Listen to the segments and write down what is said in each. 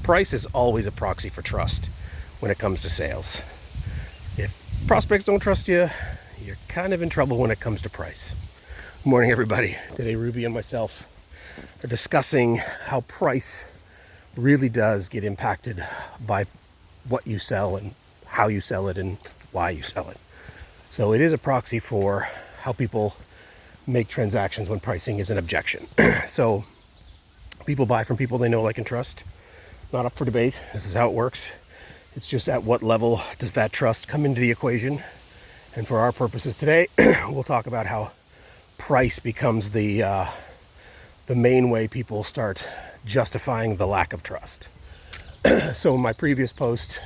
price is always a proxy for trust when it comes to sales. If prospects don't trust you, you're kind of in trouble when it comes to price. Good morning, everybody. Today, Ruby and myself are discussing how price really does get impacted by what you sell and how you sell it and why you sell it. So it is a proxy for how people make transactions when pricing is an objection. So people buy from people they know, like, and trust. Not up for debate. This is how it works. It's just at what level does that trust come into the equation? And for our purposes today, we'll talk about how price becomes the main way people start justifying the lack of trust. So in my previous post,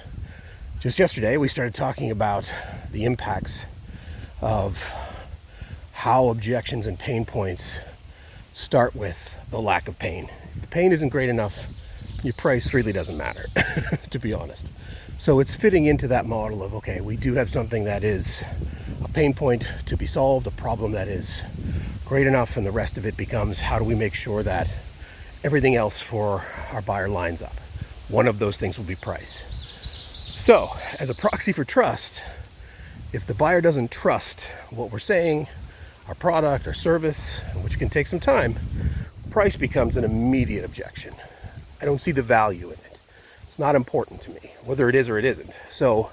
just yesterday, we started talking about the impacts of how objections and pain points start with the lack of pain. If the pain isn't great enough, your price really doesn't matter, to be honest. So it's fitting into that model of, okay, we do have something that is a pain point to be solved, a problem that is great enough, and the rest of it becomes how do we make sure that everything else for our buyer lines up. One of those things will be price. So as a proxy for trust, if the buyer doesn't trust what we're saying, our product, our service, which can take some time, price becomes an immediate objection. I don't see the value in it. It's not important to me, whether it is or it isn't. So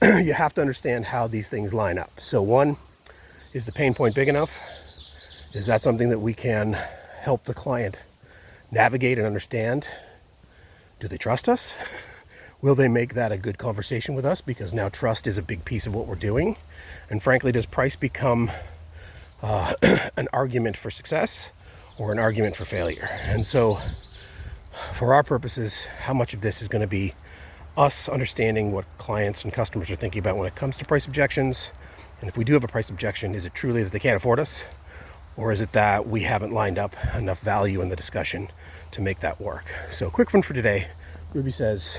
you have to understand how these things line up. So one, is the pain point big enough? Is that something that we can help the client navigate and understand? Do they trust us? Will they make that a good conversation with us? Because now trust is a big piece of what we're doing. And frankly, does price become an argument for success or an argument for failure? And so for our purposes, how much of this is going to be us understanding what clients and customers are thinking about when it comes to price objections? And if we do have a price objection, is it truly that they can't afford us? Or is it that we haven't lined up enough value in the discussion to make that work? So quick one for today. Ruby says,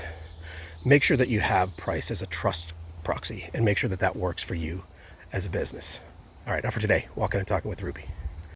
make sure that you have price as a trust proxy and make sure that that works for you as a business. All right, now for today, Walkin and Talking with Ruby.